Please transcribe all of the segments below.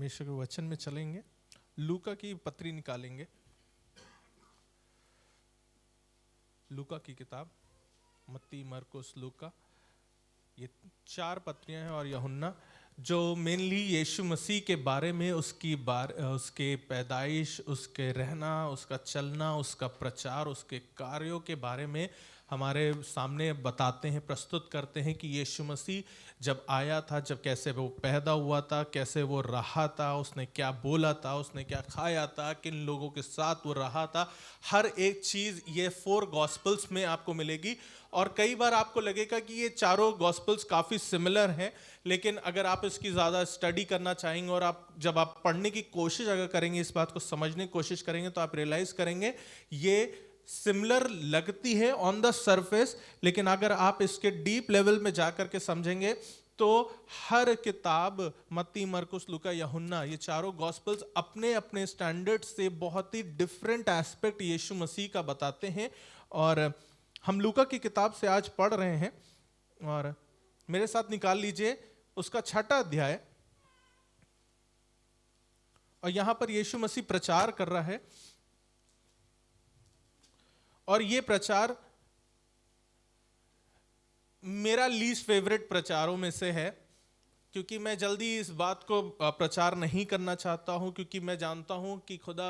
परमेश्वर के वचन में चलेंगे। लूका की पत्री निकालेंगे, लूका की किताब, मत्ती, मरकुस, लूका, ये 4 पत्रियां हैं। और यूहन्ना, जो मेनली यीशु मसीह के बारे में, उसके पैदाइश, उसके रहना, उसका चलना, उसका प्रचार, उसके कार्यों के बारे में हमारे सामने बताते हैं, प्रस्तुत करते हैं कि यीशु मसीह जब आया था, जब कैसे वो पैदा हुआ था, कैसे वो रहा था, उसने क्या बोला था, उसने क्या खाया था, किन लोगों के साथ वो रहा था। हर एक चीज़ ये 4 गॉस्पल्स में आपको मिलेगी। और कई बार आपको लगेगा कि ये चारों गॉस्पल्स काफ़ी सिमिलर हैं, लेकिन अगर आप इसकी ज़्यादा स्टडी करना चाहेंगे और जब आप पढ़ने की कोशिश अगर करेंगे, इस बात को समझने की कोशिश करेंगे, तो आप रियलाइज़ करेंगे ये सिमिलर लगती है ऑन द सरफेस, लेकिन अगर आप इसके डीप लेवल में जाकर के समझेंगे तो हर किताब, मत्ती, मरकुस, लूका, यूहन्ना, ये चारों गॉस्पल्स अपने अपने स्टैंडर्ड से बहुत ही डिफरेंट एस्पेक्ट यीशु मसीह का बताते हैं। और हम लूका की किताब से आज पढ़ रहे हैं, और मेरे साथ निकाल लीजिए उसका 6वां अध्याय। और यहां पर यीशु मसीह प्रचार कर रहा है, और ये प्रचार मेरा लीस्ट फेवरेट प्रचारों में से है, क्योंकि मैं जल्दी इस बात को प्रचार नहीं करना चाहता हूं, क्योंकि मैं जानता हूं कि खुदा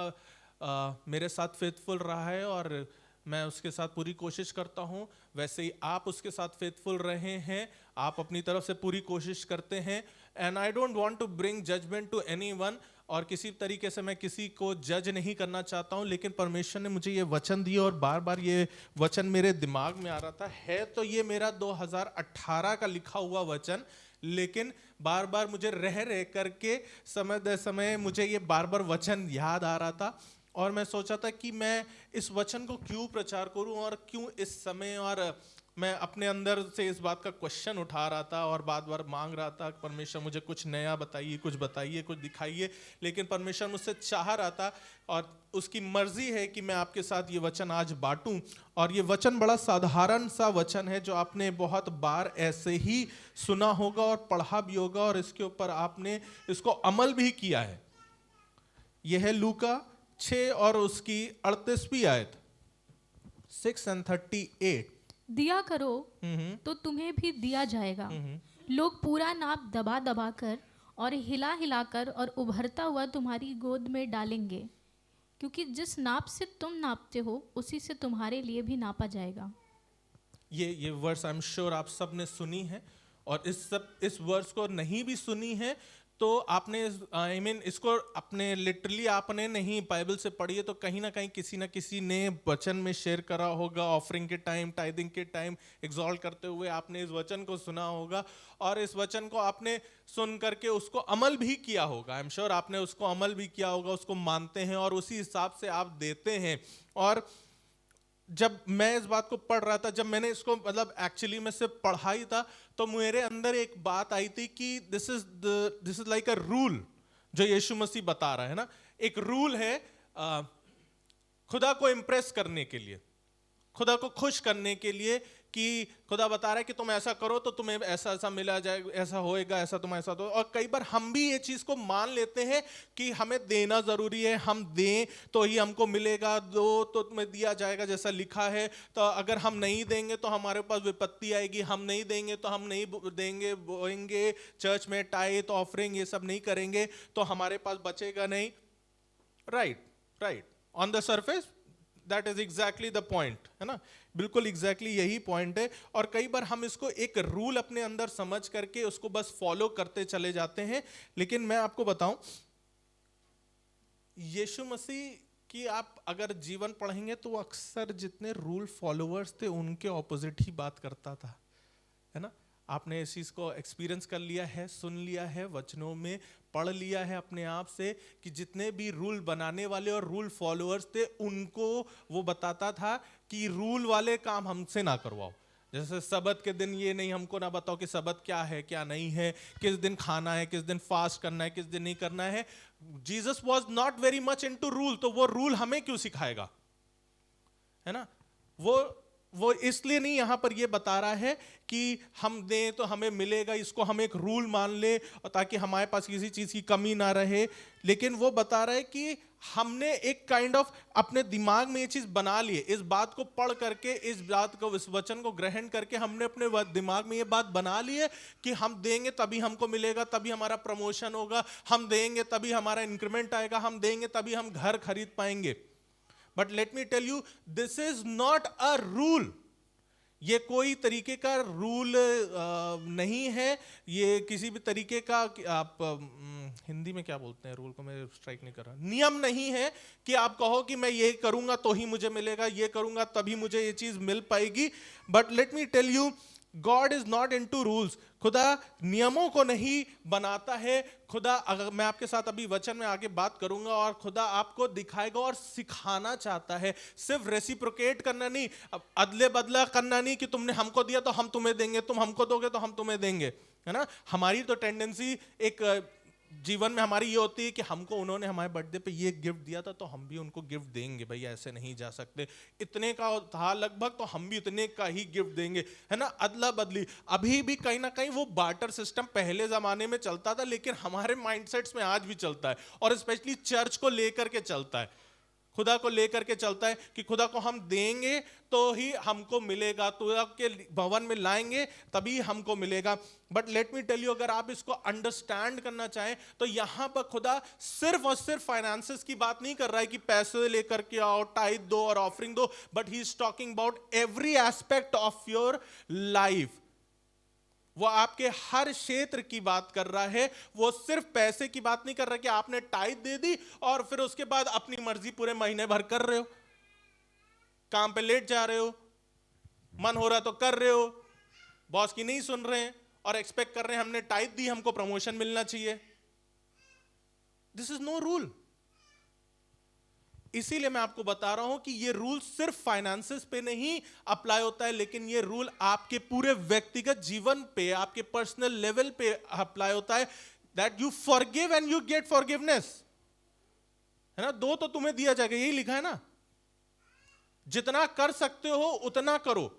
मेरे साथ फेथफुल रहा है और मैं उसके साथ पूरी कोशिश करता हूं। वैसे ही आप उसके साथ फेथफुल रहे हैं, आप अपनी तरफ से पूरी कोशिश करते हैं। And I don't want to bring judgement to anyone, और किसी तरीके से मैं किसी को जज नहीं करना चाहता हूं, लेकिन परमेश्वर ने मुझे ये वचन दिया और बार बार ये वचन मेरे दिमाग में आ रहा था। है तो ये मेरा 2018 का लिखा हुआ वचन, लेकिन बार बार मुझे रह करके समय दर समय मुझे ये बार बार वचन याद आ रहा था। और मैं सोचा था कि मैं इस वचन को क्यों प्रचार करूं और क्यों इस समय, और मैं अपने अंदर से इस बात का क्वेश्चन उठा रहा था और बार बार मांग रहा था, परमेश्वर मुझे कुछ नया बताइए, कुछ बताइए, कुछ दिखाइए। लेकिन परमेश्वर मुझसे चाह रहा था और उसकी मर्जी है कि मैं आपके साथ ये वचन आज बांटूं। और ये वचन बड़ा साधारण सा वचन है, जो आपने बहुत बार ऐसे ही सुना होगा और पढ़ा भी होगा, और इसके ऊपर आपने इसको अमल भी किया है। यह है लूका 6 और उसकी 38वीं आयत, 6 and 38। दिया करो तो तुम्हें भी दिया जाएगा, लोग पूरा नाप दबा दबा कर और हिला हिला कर और उभरता हुआ तुम्हारी गोद में डालेंगे, क्योंकि जिस नाप से तुम नापते हो उसी से तुम्हारे लिए भी नापा जाएगा। ये वर्स आई एम श्योर आप सब ने सुनी है, और इस वर्स को नहीं भी सुनी है तो आपने इसको अपने लिटरली आपने नहीं बाइबल से पढ़ी है तो कहीं ना कहीं किसी ना किसी ने वचन में शेयर करा होगा। ऑफरिंग के टाइम, टाइदिंग के टाइम एग्जॉल्ट करते हुए आपने इस वचन को सुना होगा, और इस वचन को आपने सुन करके उसको अमल भी किया होगा। आई एम श्योर आपने उसको अमल भी किया होगा, उसको मानते हैं और उसी हिसाब से आप देते हैं। और जब मैं इस बात को पढ़ रहा था, जब मैंने इसको एक्चुअली में सिर्फ पढ़ा ही था, तो मेरे अंदर एक बात आई थी कि this is like a rule जो यीशु मसीह बता रहा है ना। एक रूल है खुदा को इम्प्रेस करने के लिए, खुदा को खुश करने के लिए, कि खुदा बता रहा है कि तुम ऐसा करो तो तुम्हें ऐसा ऐसा मिला जाएगा, ऐसा होएगा, ऐसा तुम ऐसा दो। और कई बार हम भी ये चीज को मान लेते हैं कि हमें देना जरूरी है, हम दें तो ही हमको मिलेगा, दो तो तुम्हें दिया जाएगा जैसा लिखा है। तो अगर हम नहीं देंगे तो हमारे पास विपत्ति आएगी, हम नहीं देंगे तो हम नहीं देंगे, बोएंगे चर्च में टाइट ऑफरिंग ये सब नहीं करेंगे तो हमारे पास बचेगा नहीं। Right on the surface that is exactly the point, है ना, बिल्कुल एग्जैक्टली यही पॉइंट है। और कई बार हम इसको एक रूल अपने अंदर समझ करके उसको बस फॉलो करते चले जाते हैं। लेकिन मैं आपको बताऊं, यीशु मसीह की आप अगर जीवन पढ़ेंगे तो अक्सर जितने रूल फॉलोअर्स थे उनके ऑपोजिट ही बात करता था, है ना। आपने इस चीज को एक्सपीरियंस कर लिया है, सुन लिया है, वचनों में पढ़ लिया है अपने आप से कि जितने भी रूल बनाने वाले और रूल फॉलोअर्स थे उनको वो बताता था कि रूल वाले काम हमसे ना करवाओ। जैसे सबत के दिन ये नहीं हमको ना बताओ कि सबत क्या है क्या नहीं है, किस दिन खाना है, किस दिन फास्ट करना है, किस दिन नहीं करना है। Jesus was not very much into rule, तो वो रूल हमें क्यों सिखाएगा, है ना। वो वो इसलिए नहीं यहां पर ये बता रहा है कि हम दें तो हमें मिलेगा, इसको हम एक रूल मान ले और ताकि हमारे पास किसी चीज की कमी ना रहे, लेकिन वो बता रहा है कि हमने एक काइंड ऑफ अपने दिमाग में ये चीज बना ली है। इस बात को पढ़ करके, इस बात को, इस वचन को ग्रहण करके हमने अपने दिमाग में ये बात बना ली है कि हम देंगे तभी हमको मिलेगा, तभी हमारा प्रमोशन होगा, हम देंगे तभी हमारा इंक्रीमेंट आएगा, हम देंगे तभी हम घर खरीद पाएंगे। But let me tell you, this is not a rule. ये कोई तरीके का रूल नहीं है, ये किसी भी तरीके का आप हिंदी में क्या बोलते हैं, रूल को मैं स्ट्राइक नहीं कर रहा, नियम नहीं है कि आप कहो कि मैं ये करूंगा तो ही मुझे मिलेगा, ये करूंगा तभी मुझे ये चीज मिल पाएगी। But let me tell you, God is not into rules. खुदा नियमों को नहीं बनाता है। खुदा, अगर मैं आपके साथ अभी वचन में आगे बात करूंगा, और खुदा आपको दिखाएगा और सिखाना चाहता है, सिर्फ रेसिप्रोकेट करना नहीं, अदले बदला करना नहीं कि तुमने हमको दिया तो हम तुम्हें देंगे, तुम हमको दोगे तो हम तुम्हें देंगे, है ना। हमारी तो टेंडेंसी एक जीवन में हमारी ये होती है कि हमको उन्होंने हमारे बर्थडे पे ये गिफ्ट दिया था तो हम भी उनको गिफ्ट देंगे, भाई ऐसे नहीं जा सकते, इतने का था लगभग तो हम भी इतने का ही गिफ्ट देंगे, है ना। अदला बदली अभी भी कहीं ना कहीं वो बार्टर सिस्टम पहले जमाने में चलता था, लेकिन हमारे माइंडसेट्स में आज भी चलता है, और स्पेशली चर्च को लेकर के चलता है, खुदा को लेकर के चलता है कि खुदा को हम देंगे तो ही हमको मिलेगा, खुदा के भवन में लाएंगे तभी हमको मिलेगा। But let me tell you, अगर आप इसको अंडरस्टैंड करना चाहें तो यहां पर खुदा सिर्फ और सिर्फ फाइनेंसेस की बात नहीं कर रहा है कि पैसे लेकर के आओ, टाइथ दो और ऑफरिंग दो, but he is talking about every aspect of your life. वो आपके हर क्षेत्र की बात कर रहा है। वो सिर्फ पैसे की बात नहीं कर रहा कि आपने टाइथ दे दी और फिर उसके बाद अपनी मर्जी पूरे महीने भर कर रहे हो, काम पे लेट जा रहे हो, मन हो रहा तो कर रहे हो, बॉस की नहीं सुन रहे हैं और एक्सपेक्ट कर रहे हैं हमने टाइथ दी, हमको प्रमोशन मिलना चाहिए। This is no rule. इसीलिए मैं आपको बता रहा हूं कि ये रूल सिर्फ फाइनेंसेस पे नहीं अप्लाई होता है, लेकिन ये रूल आपके पूरे व्यक्तिगत जीवन पे, आपके पर्सनल लेवल पे अप्लाई होता है। That you forgive and you get forgiveness, है ना। दो तो तुम्हें दिया जाएगा, यही लिखा है ना। जितना कर सकते हो उतना करो,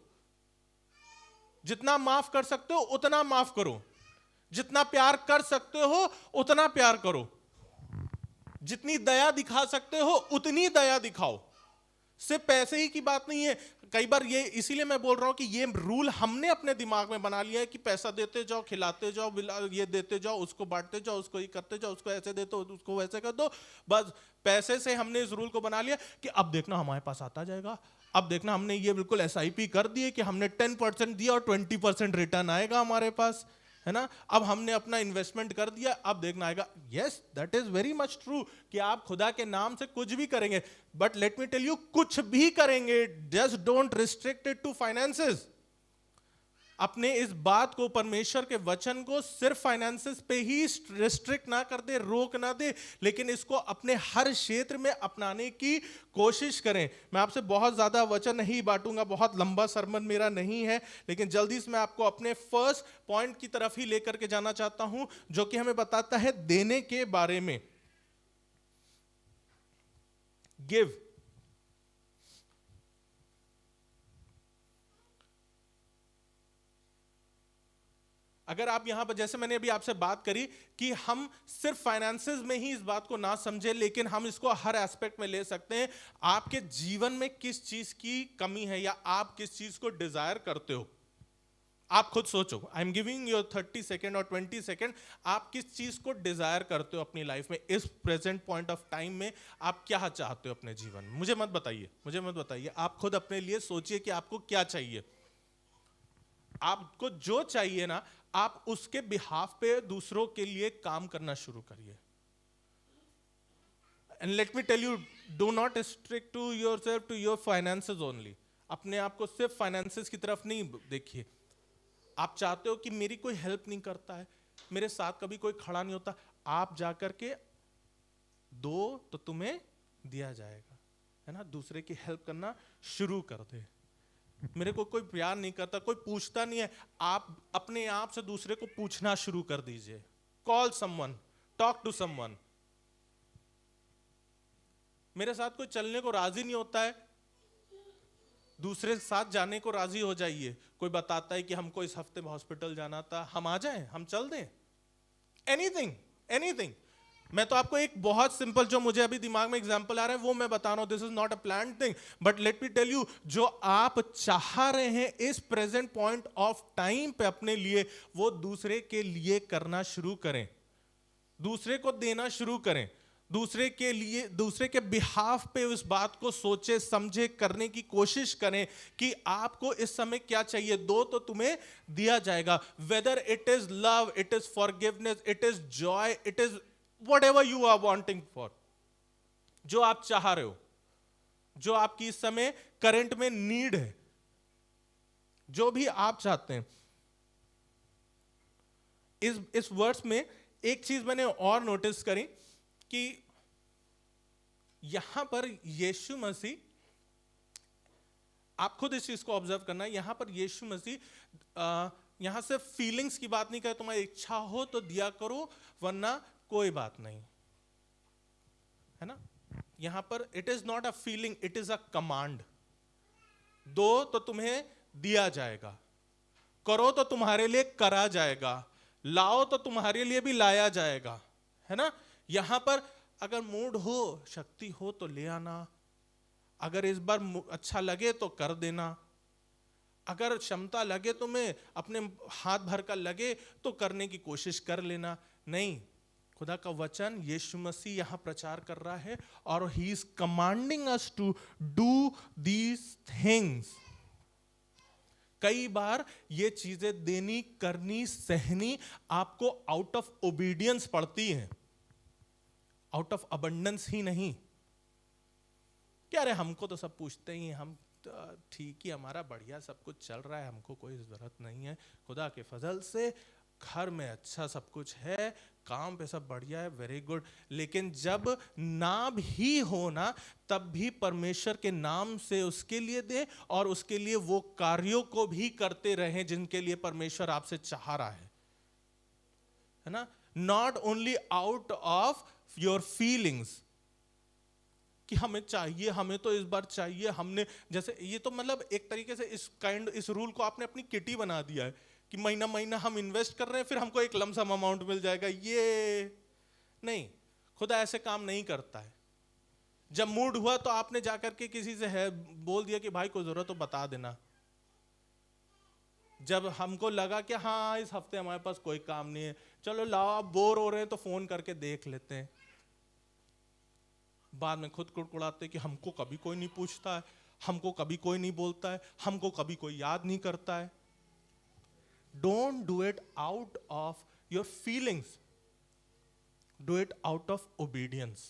जितना माफ कर सकते हो उतना माफ करो, जितना प्यार कर सकते हो उतना प्यार करो, जितनी दया दिखा सकते हो उतनी दया दिखाओ। सिर्फ पैसे ही की बात नहीं है। कई बार ये, इसीलिए मैं बोल रहा हूं कि ये रूल हमने अपने दिमाग में बना लिया है कि पैसा देते जाओ, खिलाते जाओ, ये देते जाओ, उसको बांटते जाओ, उसको ये करते जाओ, उसको ऐसे देते हो, उसको वैसे कर दो। बस पैसे से हमने इस रूल को बना लिया कि अब देखना हमारे पास आता जाएगा, अब देखना हमने ये बिल्कुल SIP कर दिए कि हमने 10% दिया और 20% रिटर्न आएगा हमारे पास, है ना। अब हमने अपना इन्वेस्टमेंट कर दिया, अब देखना आएगा। Yes, that is very much true कि आप खुदा के नाम से कुछ भी करेंगे, but let me tell you, कुछ भी करेंगे, just don't restrict it to finances. अपने इस बात को, परमेश्वर के वचन को सिर्फ फाइनेंसेस पे ही रिस्ट्रिक्ट ना कर दे, रोक ना दे, लेकिन इसको अपने हर क्षेत्र में अपनाने की कोशिश करें। मैं आपसे बहुत ज्यादा वचन नहीं बांटूंगा, बहुत लंबा सरमन मेरा नहीं है, लेकिन जल्दी से मैं आपको अपने फर्स्ट पॉइंट की तरफ ही लेकर के जाना चाहता हूं, जो कि हमें बताता है देने के बारे में। गिव। अगर आप यहां पर, जैसे मैंने अभी आपसे बात करी कि हम सिर्फ फाइनेंसेस में ही इस बात को ना समझे, लेकिन हम इसको हर एस्पेक्ट में ले सकते हैं। आपके जीवन में किस चीज की कमी है या आप किस चीज को डिजायर करते हो, आप खुद सोचो। I am giving you 30 second और 20 सेकेंड। आप किस चीज को डिजायर करते हो अपनी लाइफ में, इस प्रेजेंट पॉइंट ऑफ टाइम में आप क्या चाहते हो अपने जीवन में। मुझे मत बताइए, मुझे मत बताइए, आप खुद अपने लिए सोचिए कि आपको क्या चाहिए। आपको जो चाहिए ना, आप उसके बिहाफ पे दूसरों के लिए काम करना शुरू करिए। And let me tell you, do not restrict to yourself to your finances only. अपने आप को सिर्फ फाइनेंसेस की तरफ नहीं देखिए। आप चाहते हो कि मेरी कोई हेल्प नहीं करता है, मेरे साथ कभी कोई खड़ा नहीं होता, आप जाकर के दो तो तुम्हें दिया जाएगा, है ना। दूसरे की हेल्प करना शुरू कर दे। मेरे को कोई प्यार नहीं करता, कोई पूछता नहीं है, आप अपने आप से दूसरे को पूछना शुरू कर दीजिए। Call someone, talk to someone. मेरे साथ कोई चलने को राजी नहीं होता है, दूसरे के साथ जाने को राजी हो जाइए। कोई बताता है कि हमको इस हफ्ते हॉस्पिटल जाना था, हम आ जाएं, हम चल दें, एनीथिंग एनीथिंग। मैं तो आपको एक बहुत सिंपल, जो मुझे अभी दिमाग में एग्जांपल आ रहा है वो मैं बता रहा हूं। This is not a plan thing, but let me tell you, जो आप चाह रहे हैं इस प्रेजेंट पॉइंट ऑफ टाइम पे अपने लिए, वो दूसरे के लिए करना शुरू करें, दूसरे को देना शुरू करें, दूसरे के लिए, दूसरे के बिहाफ पे उस बात को सोचे समझे करने की कोशिश करें कि आपको इस समय क्या चाहिए। दो तो तुम्हें दिया जाएगा, whether it is love, it is forgiveness, it is Joy, it is whatever you are wanting for, जो आप चाह रहे हो, जो आपकी इस समय करंट में नीड है, जो भी आप चाहते हैं। इस वर्स में एक चीज मैंने और नोटिस करी कि यहां पर यीशु मसीह, आप खुद इस चीज को ऑब्जर्व करना, यहां पर यीशु मसीह यहां से फीलिंग्स की बात नहीं करे, तुम्हारी इच्छा हो तो दिया करो वरना कोई बात नहीं, है ना। यहां पर it is not a feeling, it is a command. दो तो तुम्हें दिया जाएगा, करो तो तुम्हारे लिए करा जाएगा, लाओ तो तुम्हारे लिए भी लाया जाएगा, है ना। यहां पर अगर मूड हो, शक्ति हो तो ले आना, अगर इस बार अच्छा लगे तो कर देना, अगर क्षमता लगे तुम्हें, अपने हाथ भर का लगे तो करने की कोशिश कर लेना। नहीं, खुदा का वचन यीशु मसीह यहां प्रचार कर रहा है और he is commanding us to do these things. कई बार ये चीजें देनी, करनी, सहनी आपको आउट ऑफ ओबीडियंस पड़ती है, आउट ऑफ अबंडेंस ही नहीं। क्या रे, हमको तो सब पूछते ही, हम ठीक ही, हमारा बढ़िया सब कुछ चल रहा है, हमको कोई जरूरत नहीं है। खुदा के फजल से घर में अच्छा सब कुछ है, काम पे सब बढ़िया है, वेरी गुड। लेकिन जब ना भी हो ना, तब भी परमेश्वर के नाम से उसके लिए दे और उसके लिए वो कार्यों को भी करते रहें जिनके लिए परमेश्वर आपसे चाह रहा है ना। Not only out of your feelings कि हमें चाहिए, हमें तो इस बार चाहिए, हमने जैसे ये तो मतलब एक तरीके से इस रूल को आपने अपनी किटी बना दिया है कि महीना महीना हम इन्वेस्ट कर रहे हैं, फिर हमको एक लमसम अमाउंट मिल जाएगा। ये नहीं, खुदा ऐसे काम नहीं करता है। जब मूड हुआ तो आपने जाकर के किसी से है बोल दिया कि भाई कोई जरूरत तो बता देना। जब हमको लगा कि हाँ इस हफ्ते हमारे पास कोई काम नहीं है, चलो लाओ, आप बोर हो रहे हैं तो फोन करके देख लेते हैं। बाद में खुद कुड़कुड़ाते कि हमको कभी कोई नहीं पूछता है, हमको कभी कोई नहीं बोलता है, हमको कभी कोई याद नहीं करता है। Don't do it out of your feelings. Do it out of obedience.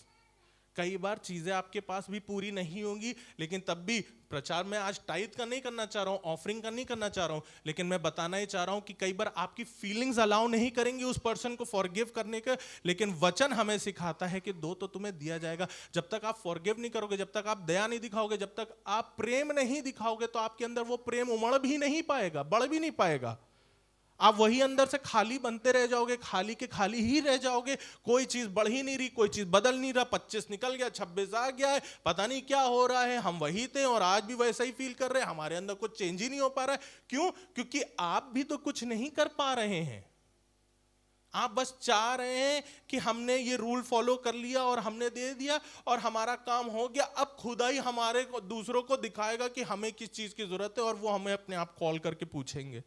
कई बार चीजें आपके पास भी पूरी नहीं होंगी, लेकिन तब भी प्रचार में आज टाइथ का नहीं करना चाह रहा हूं, ऑफरिंग का नहीं करना चाह रहा हूं, लेकिन मैं बताना ही चाह रहा हूं कि कई बार आपकी फीलिंग्स अलाउ नहीं करेंगी उस पर्सन को फॉरगिव करने का, लेकिन वचन हमें सिखाता है कि दो तो तुम्हें दिया जाएगा। जब तक आप फॉरगिव नहीं करोगे, जब तक आप दया नहीं दिखाओगे, जब तक आप प्रेम नहीं दिखाओगे, तो आपके अंदर वो प्रेम उमड़ भी नहीं पाएगा, बढ़ भी नहीं पाएगा। आप वही अंदर से खाली बनते रह जाओगे, खाली के खाली ही रह जाओगे। कोई चीज बढ़ ही नहीं रही, कोई चीज बदल नहीं रहा। 25 निकल गया, 26 आ गया है, पता नहीं क्या हो रहा है। हम वही थे और आज भी वैसा ही फील कर रहे हैं, हमारे अंदर कुछ चेंज ही नहीं हो पा रहा है। क्यों? क्योंकि आप भी तो कुछ नहीं कर पा रहे हैं। आप बस चाह रहे हैं कि हमने ये रूल फॉलो कर लिया और हमने दे दिया और हमारा काम हो गया। अब खुदा ही हमारे दूसरों को दिखाएगा कि हमें किस चीज की जरूरत है और वो हमें अपने आप कॉल करके पूछेंगे।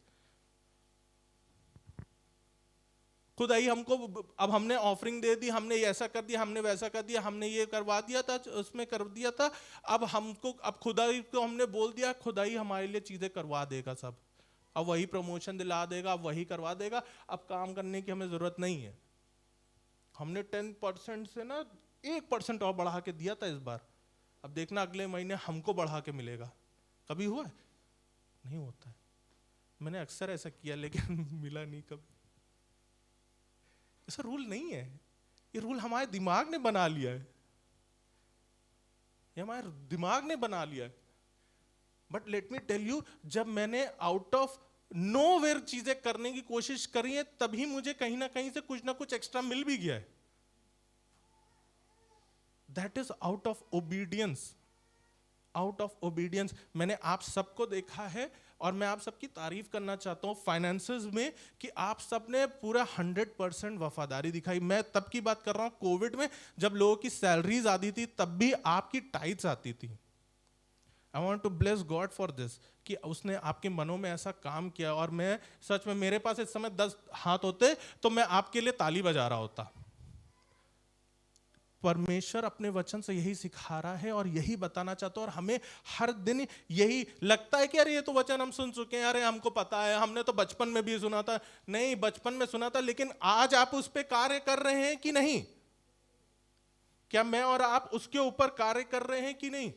खुद ही हमको, अब हमने ऑफरिंग दे दी, हमने ऐसा कर दिया, हमने वैसा कर दिया, हमने ये करवा दिया था, उसमें कर दिया था। अब हमको, अब खुदा ही को हमने बोल दिया, खुदा ही हमारे लिए चीजें करवा देगा सब। अब वही प्रमोशन दिला देगा, अब वही करवा देगा। अब काम करने की हमें जरूरत नहीं है। हमने 10% से ना 1% और बढ़ा के दिया था इस बार, अब देखना अगले महीने हमको बढ़ा के मिलेगा। कभी हुआ है? नहीं होता है। मैंने अक्सर ऐसा किया लेकिन मिला नहीं कभी। ऐसा रूल नहीं है, ये रूल हमारे दिमाग ने बना लिया है, ये हमारे दिमाग ने बना लिया है। But let me tell you, जब मैंने आउट ऑफ नोवेयर चीजें करने की कोशिश करी है, तभी मुझे कहीं ना कहीं से कुछ ना कुछ एक्स्ट्रा मिल भी गया है। That is out of obedience, out of obedience. मैंने आप सबको देखा है और मैं आप सबकी तारीफ करना चाहता हूँ फाइनेंसेस में कि आप सब ने पूरा 100% वफादारी दिखाई। मैं तब की बात कर रहा हूँ कोविड में, जब लोगों की सैलरीज आती थी तब भी आपकी टाइट्स आती थी। I want to bless God for this कि उसने आपके मनों में ऐसा काम किया। और मैं सच में, मेरे पास इस समय 10 हाथ होते तो मैं आपके लिए ताली बजा रहा होता। परमेश्वर अपने वचन से यही सिखा रहा है और यही बताना चाहता है, और हमें हर दिन यही लगता है कि अरे ये तो वचन हम सुन चुके हैं, अरे हमको पता है, हमने तो बचपन में भी सुना था। नहीं, बचपन में सुना था, लेकिन आज आप उस पर कार्य कर रहे हैं कि नहीं? क्या मैं और आप उसके ऊपर कार्य कर रहे हैं कि नहीं?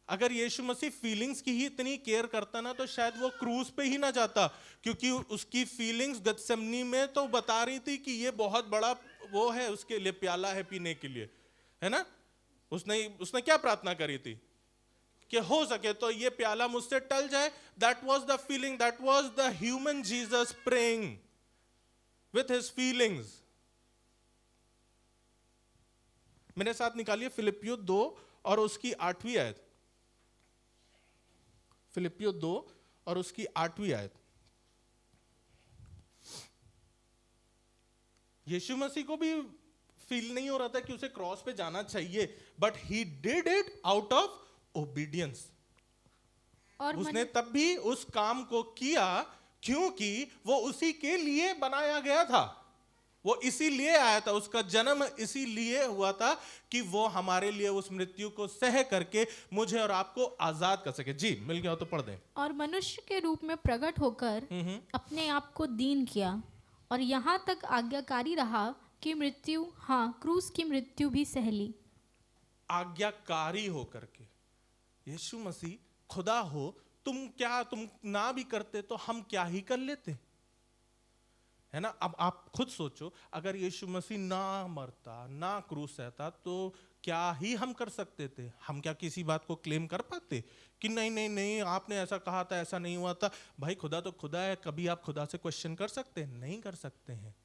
अगर यीशु मसीह फीलिंग्स की ही इतनी केयर करता ना, तो शायद वो क्रूज पे ही ना जाता, क्योंकि उसकी फीलिंग्स गत्सेमनी में तो बता रही थी कि ये बहुत बड़ा वो है, उसके लिए प्याला है पीने के लिए, है ना? उसने क्या प्रार्थना करी थी कि हो सके तो ये प्याला मुझसे टल जाए। That was the feeling, that was the human Jesus praying with his feelings. मेरे साथ निकालिए फिलिपियो 2 और उसकी 8वीं आयत। फिलिपियो 2 और उसकी 8वीं आयत। यीशु मसीह को भी फील नहीं हो रहा था कि उसे क्रॉस पे जाना चाहिए, but he did it out of obedience. और उसने तब भी उस काम को किया क्योंकि वो उसी के लिए बनाया गया था, वो इसीलिए आया था, उसका जन्म इसीलिए हुआ था कि वो हमारे लिए उस मृत्यु को सह करके मुझे और आपको आजाद कर सके। जी, मिल गया हो तो पढ़ दें। और मनुष्य के रूप में प्रकट होकर अपने आप को दीन किया और यहाँ तक आज्ञाकारी रहा कि मृत्यु, हाँ, क्रूस की मृत्यु भी सह ली। आज्ञाकारी होकर के यीशु मसीह खुदा हो, तुम ना भी करते तो हम क्या ही कर लेते, है ना? अब आप खुद सोचो, अगर यीशु मसीह ना मरता, ना क्रूस सहता, तो क्या ही हम कर सकते थे? हम क्या किसी बात को क्लेम कर पाते कि नहीं नहीं नहीं आपने ऐसा कहा था, ऐसा नहीं हुआ था? भाई, खुदा तो खुदा है। कभी आप खुदा से क्वेश्चन कर सकते हैं? नहीं कर सकते हैं।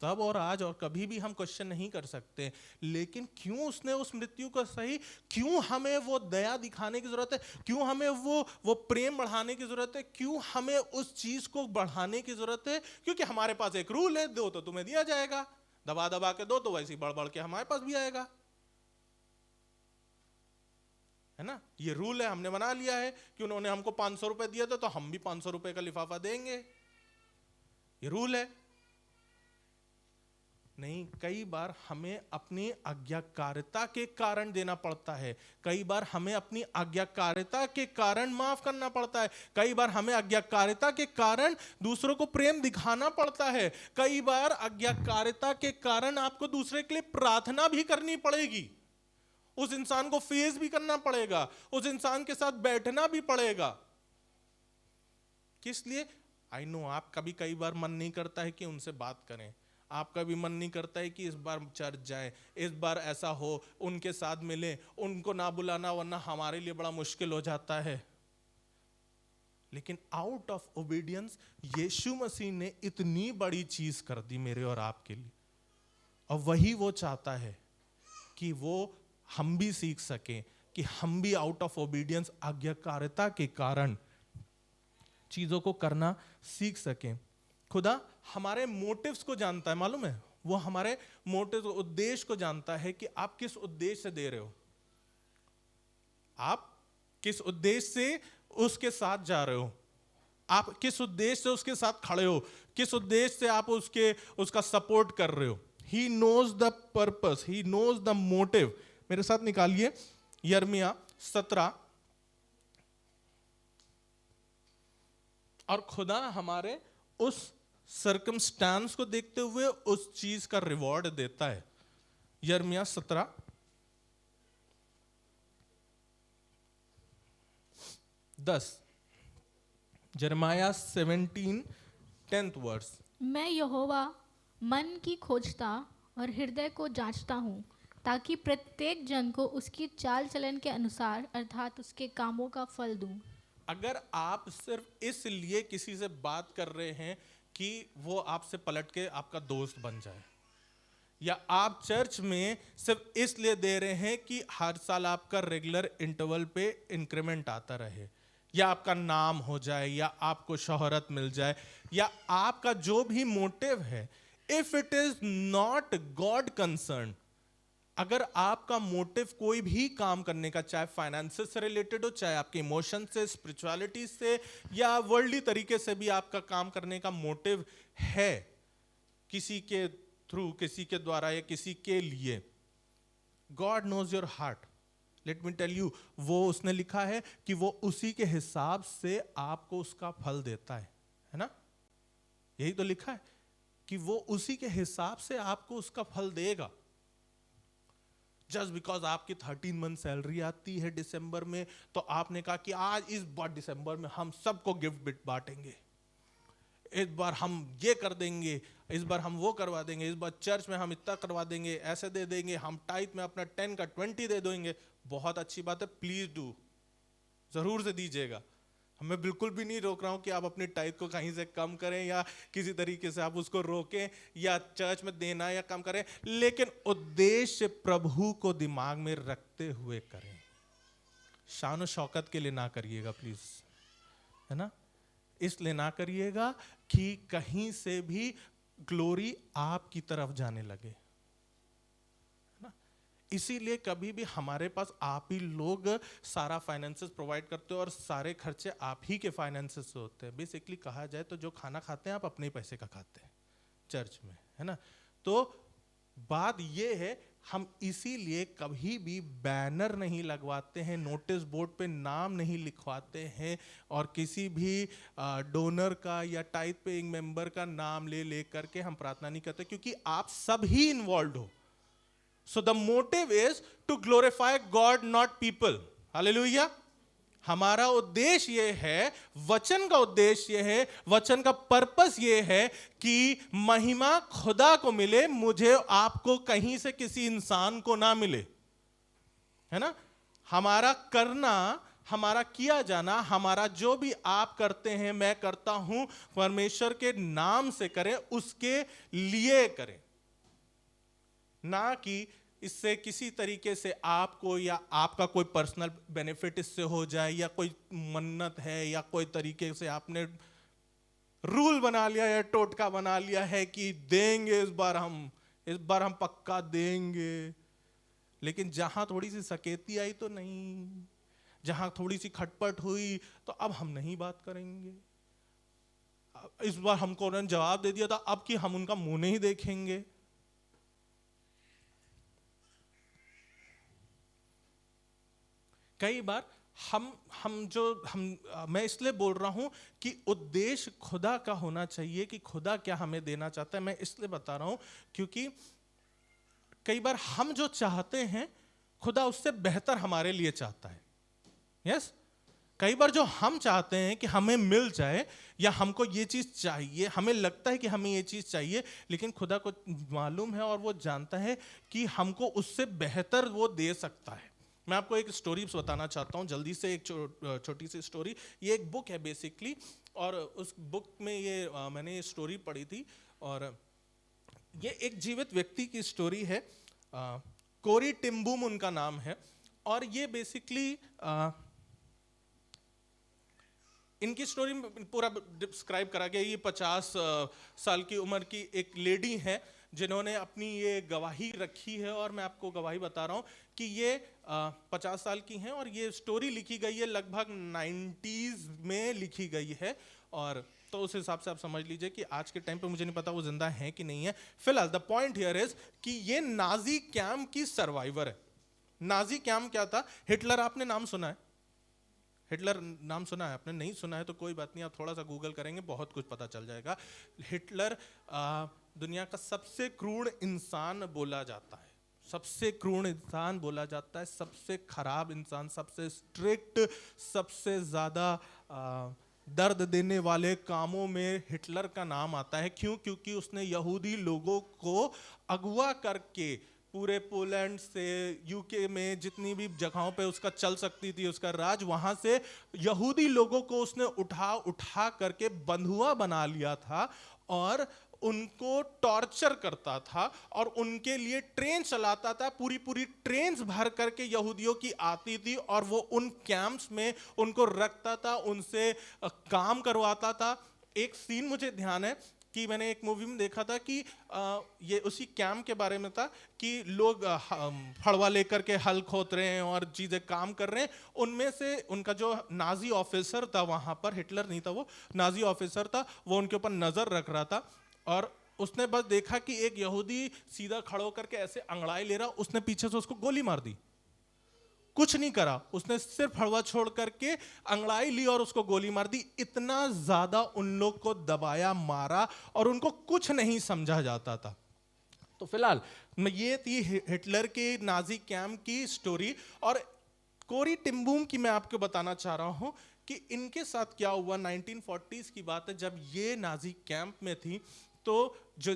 तब और आज और कभी भी हम क्वेश्चन नहीं कर सकते। लेकिन क्यों उसने उस मृत्यु को सही? क्यों हमें वो दया दिखाने की जरूरत है? क्यों हमें वो प्रेम बढ़ाने की जरूरत है? क्यों हमें उस चीज को बढ़ाने की जरूरत है? क्योंकि हमारे पास एक रूल है, दो तो तुम्हें दिया जाएगा, दबा दबा के दो तो वैसे ही बढ़ बढ़ के हमारे पास भी आएगा, है ना? ये रूल है, हमने बना लिया है कि उन्होंने हमको 500 रुपए दिए थे तो हम भी 500 रुपए का लिफाफा देंगे। ये रूल है। नहीं, कई बार हमें अपनी आज्ञाकारिता के कारण देना पड़ता है। कई बार हमें अपनी आज्ञाकारिता के कारण माफ करना पड़ता है। कई बार हमें आज्ञाकारिता के कारण दूसरों को प्रेम दिखाना पड़ता है। कई बार आज्ञाकारिता के कारण आपको दूसरे के लिए प्रार्थना भी करनी पड़ेगी, उस इंसान को फेस भी करना पड़ेगा, उस इंसान के साथ बैठना भी पड़ेगा। किस लिए? आई नो आपका भी कई बार मन नहीं करता है कि उनसे बात करें, आपका भी मन नहीं करता है कि इस बार चर्च जाए, इस बार ऐसा हो, उनके साथ मिले, उनको ना बुलाना वरना हमारे लिए बड़ा मुश्किल हो जाता है। लेकिन आउट ऑफ ओबीडियंस यीशु मसीह ने इतनी बड़ी चीज कर दी मेरे और आपके लिए, और वही वो चाहता है कि वो हम भी सीख सकें, कि हम भी आउट ऑफ ओबीडियंस, आज्ञाकारिता के कारण चीजों को करना सीख सकें। खुदा हमारे मोटिव्स को जानता है, मालूम है? वो हमारे मोटिव, उद्देश्य को जानता है कि आप किस उद्देश्य से दे रहे हो, आप किस उद्देश्य से उसके साथ जा रहे हो, आप किस उद्देश्य से उसके साथ खड़े हो, किस उद्देश्य से आप उसका सपोर्ट कर रहे हो। He knows the purpose, he knows the motive. मेरे साथ निकालिए यिर्मयाह 17। और खुदा हमारे उस सर्कमस्टांस को देखते हुए उस चीज का रिवॉर्ड देता है। यिर्मयाह 17 10। यिर्मयाह 17 10th वर्स। मैं यहोवा मन की खोजता और हृदय को जांचता हूँ, ताकि प्रत्येक जन को उसकी चाल चलन के अनुसार अर्थात उसके कामों का फल दूं। अगर आप सिर्फ इसलिए किसी से बात कर रहे हैं कि वो आपसे पलट के आपका दोस्त बन जाए, या आप चर्च में सिर्फ इसलिए दे रहे हैं कि हर साल आपका रेगुलर इंटरवल पे इंक्रीमेंट आता रहे, या आपका नाम हो जाए, या आपको शोहरत मिल जाए, या आपका जो भी मोटिव है, if it is not God concern, अगर आपका मोटिव कोई भी काम करने का, चाहे फाइनेंसेस से रिलेटेड हो, चाहे आपके इमोशन से, स्पिरिचुअलिटी से, या वर्ल्डली तरीके से भी आपका काम करने का मोटिव है, किसी के थ्रू, किसी के द्वारा या किसी के लिए, God knows your heart. Let me tell you, वो उसने लिखा है कि वो उसी के हिसाब से आपको उसका फल देता है ना? यही तो लिखा है कि वो उसी के हिसाब से आपको उसका फल देगा। जस्ट बिकॉज आपकी 13 मंथ सैलरी आती है दिसंबर में, तो आपने कहा कि आज इस बार दिसंबर में हम सबको गिफ्ट बांटेंगे, इस बार हम ये कर देंगे, इस बार हम वो करवा देंगे, इस बार चर्च में हम इतना करवा देंगे, ऐसे दे देंगे, हम टाइथ में अपना 10 का 20 दे देंगे। बहुत अच्छी बात है, प्लीज डू, जरूर से दीजिएगा। मैं बिल्कुल भी नहीं रोक रहा हूं कि आप अपनी टाइथ को कहीं से कम करें या किसी तरीके से आप उसको रोकें या चर्च में देना या कम करें, लेकिन उद्देश्य प्रभु को दिमाग में रखते हुए करें। शान शौकत के लिए ना करिएगा प्लीज, है ना? इसलिए ना करिएगा कि कहीं से भी ग्लोरी आपकी तरफ जाने लगे, है ना? इसीलिए कभी भी हमारे पास आप ही लोग सारा फाइनेंसेस प्रोवाइड करते हो और सारे खर्चे आप ही के फाइनेंसेस से होते हैं। बेसिकली कहा जाए तो जो खाना खाते हैं आप अपने पैसे का खाते हैं चर्च में, है ना? तो बात ये है, हम इसीलिए कभी भी बैनर नहीं लगवाते हैं, नोटिस बोर्ड पे नाम नहीं लिखवाते हैं, और किसी भी डोनर का या टाइथ पेइंग मेंबर का नाम ले करके हम प्रार्थना नहीं करते, क्योंकि आप सब ही इन्वॉल्व हो। So the motive is to glorify God, not people. Hallelujah. हमारा उद्देश्य ये है, वचन का उद्देश्य ये है, वचन का पर्पस ये है कि महिमा खुदा को मिले, मुझे आपको कहीं से किसी इंसान को ना मिले, है ना? हमारा करना, हमारा किया जाना, हमारा जो भी आप करते हैं, मैं करता हूं, परमेश्वर के नाम से करें, उसके लिए करें, ना कि इससे किसी तरीके से आपको या आपका कोई पर्सनल बेनिफिट इससे हो जाए, या कोई मन्नत है, या कोई तरीके से आपने रूल बना लिया या टोटका बना लिया है कि देंगे इस बार हम पक्का देंगे। लेकिन जहां थोड़ी सी सकेती आई तो नहीं, जहां थोड़ी सी खटपट हुई तो अब हम नहीं बात करेंगे, इस बार हमको उन्होंने जवाब दे दिया था, अब कि हम उनका मुंह नहीं देखेंगे। कई बार मैं इसलिए बोल रहा हूं कि उद्देश्य खुदा का होना चाहिए कि खुदा क्या हमें देना चाहता है। मैं इसलिए बता रहा हूं क्योंकि कई बार हम जो चाहते हैं खुदा उससे बेहतर हमारे लिए चाहता है। यस, कई बार जो हम चाहते हैं कि हमें मिल जाए या हमको ये चीज चाहिए, हमें लगता है कि हमें ये चीज चाहिए, लेकिन खुदा को मालूम है और वो जानता है कि हमको उससे बेहतर वो दे सकता है। मैं आपको एक स्टोरी बताना चाहता हूँ जल्दी से, एक छोटी सी स्टोरी। ये एक बुक है बेसिकली, और उस बुक में ये मैंने ये स्टोरी पढ़ी थी, और ये एक जीवित व्यक्ति की स्टोरी है। कोरी टिम्बूम उनका नाम है, और ये बेसिकली इनकी स्टोरी में पूरा डिस्क्राइब करा गया। ये 50 साल की उम्र की एक लेडी है जिन्होंने अपनी ये गवाही रखी है, और मैं आपको गवाही बता रहा हूँ कि ये 50 साल की हैं, और ये स्टोरी लिखी गई है लगभग 90s में लिखी गई है। और तो उस हिसाब से आप समझ लीजिए कि आज के टाइम पे मुझे नहीं पता वो जिंदा है कि नहीं है। फिलहाल द पॉइंट हियर इज कि ये नाजी कैंप की सर्वाइवर है। नाजी कैंप क्या था? हिटलर, आपने नाम सुना है? हिटलर नाम सुना है? आपने नहीं सुना है तो कोई बात नहीं, आप थोड़ा सा गूगल करेंगे बहुत कुछ पता चल जाएगा। हिटलर दुनिया का सबसे क्रूर इंसान बोला जाता है, सबसे क्रूर इंसान बोला जाता है, सबसे खराब इंसान, सबसे स्ट्रिक्ट, सबसे ज्यादा दर्द देने वाले कामों में हिटलर का नाम आता है। क्यों? क्योंकि उसने यहूदी लोगों को अगवा करके पूरे पोलैंड से यूके में जितनी भी जगहों पे उसका चल सकती थी उसका राज, वहां से यहूदी लोगों को उसने उठा करके बंधुआ बना लिया था, और उनको टॉर्चर करता था और उनके लिए ट्रेन चलाता था, पूरी पूरी ट्रेन्स भर करके यहूदियों की आती थी और वो उन कैंप्स में उनको रखता था, उनसे काम करवाता था। एक सीन मुझे ध्यान है कि मैंने एक मूवी में देखा था कि ये उसी कैंप के बारे में था कि लोग फड़वा लेकर के हल खोद रहे हैं और चीज़ें काम कर रहे हैं। उनमें से उनका जो नाजी ऑफिसर था वहाँ पर, हिटलर नहीं था वो, नाजी ऑफिसर था, वो उनके ऊपर नज़र रख रहा था और उसने बस देखा कि एक यहूदी सीधा खड़ा होकर के ऐसे अंगड़ाई ले रहा, उसने पीछे से उसको गोली मार दी। कुछ नहीं करा, उसने सिर्फ हड़वा छोड़ करके अंगड़ाई ली और उसको गोली मार दी। इतना ज्यादा उन लोग को दबाया, मारा और उनको कुछ नहीं समझा जाता था। तो फिलहाल ये थी हिटलर के नाजी कैंप की स्टोरी। और कोरी टिम्बूम की मैं आपको बताना चाह रहा हूं कि इनके साथ क्या हुआ। 1940s की बात है, जब ये नाजी कैंप में थी तो जो